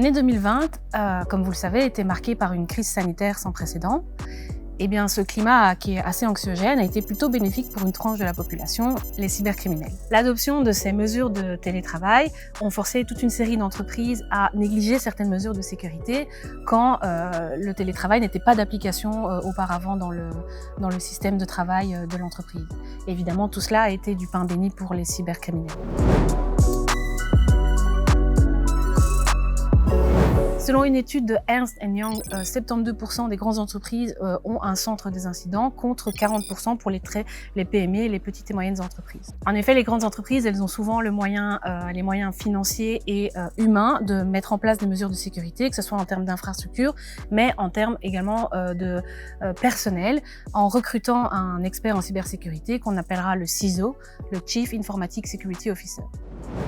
L'année 2020, comme vous le savez, a été marquée par une crise sanitaire sans précédent. Eh bien, ce climat qui est assez anxiogène a été plutôt bénéfique pour une tranche de la population, les cybercriminels. L'adoption de ces mesures de télétravail ont forcé toute une série d'entreprises à négliger certaines mesures de sécurité quand le télétravail n'était pas d'application auparavant dans le système de travail de l'entreprise. Évidemment, tout cela a été du pain béni pour les cybercriminels. Selon une étude de Ernst & Young, 72% des grandes entreprises ont un centre des incidents contre 40% pour les PME et les petites et moyennes entreprises. En effet, les grandes entreprises, elles ont souvent les moyens financiers et humains de mettre en place des mesures de sécurité, que ce soit en termes d'infrastructure, mais en termes également de personnel, en recrutant un expert en cybersécurité qu'on appellera le CISO, le Chief Informatic Security Officer.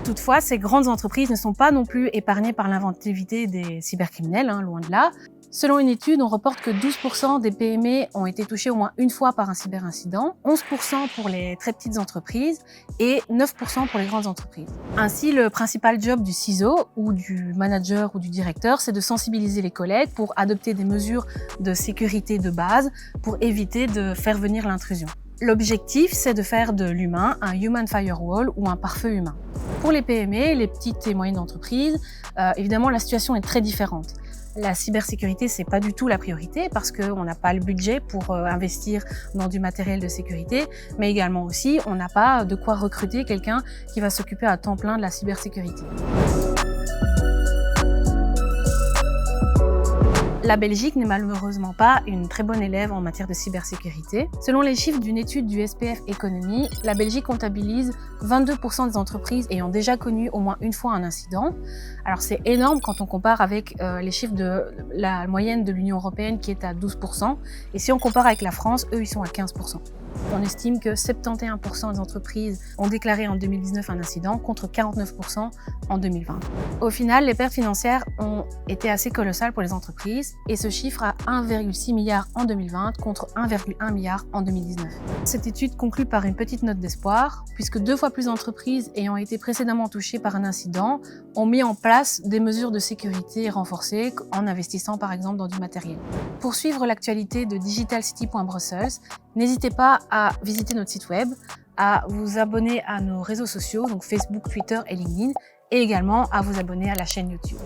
Toutefois, ces grandes entreprises ne sont pas non plus épargnées par l'inventivité des cybercriminels, loin de là. Selon une étude, on reporte que 12% des PME ont été touchées au moins une fois par un cyberincident, 11% pour les très petites entreprises et 9% pour les grandes entreprises. Ainsi, le principal job du CISO ou du manager ou du directeur, c'est de sensibiliser les collègues pour adopter des mesures de sécurité de base pour éviter de faire venir l'intrusion. L'objectif, c'est de faire de l'humain un human firewall ou un pare-feu humain. Pour les PME, les petites et moyennes entreprises, évidemment, la situation est très différente. La cybersécurité, c'est pas du tout la priorité parce qu'on n'a pas le budget pour investir dans du matériel de sécurité, mais également aussi, on n'a pas de quoi recruter quelqu'un qui va s'occuper à temps plein de la cybersécurité. La Belgique n'est malheureusement pas une très bonne élève en matière de cybersécurité. Selon les chiffres d'une étude du SPF Economy, la Belgique comptabilise 22% des entreprises ayant déjà connu au moins une fois un incident. Alors c'est énorme quand on compare avec les chiffres de la moyenne de l'Union européenne qui est à 12%. Et si on compare avec la France, eux ils sont à 15%. On estime que 71% des entreprises ont déclaré en 2019 un incident contre 49% en 2020. Au final, les pertes financières ont été assez colossales pour les entreprises et se chiffrent à 1,6 milliard en 2020 contre 1,1 milliard en 2019. Cette étude conclut par une petite note d'espoir puisque 2 fois plus d'entreprises ayant été précédemment touchées par un incident ont mis en place des mesures de sécurité renforcées en investissant par exemple dans du matériel. Pour suivre l'actualité de digitalcity.brussels, n'hésitez pas à visiter notre site web, à vous abonner à nos réseaux sociaux, donc Facebook, Twitter et LinkedIn, et également à vous abonner à la chaîne YouTube.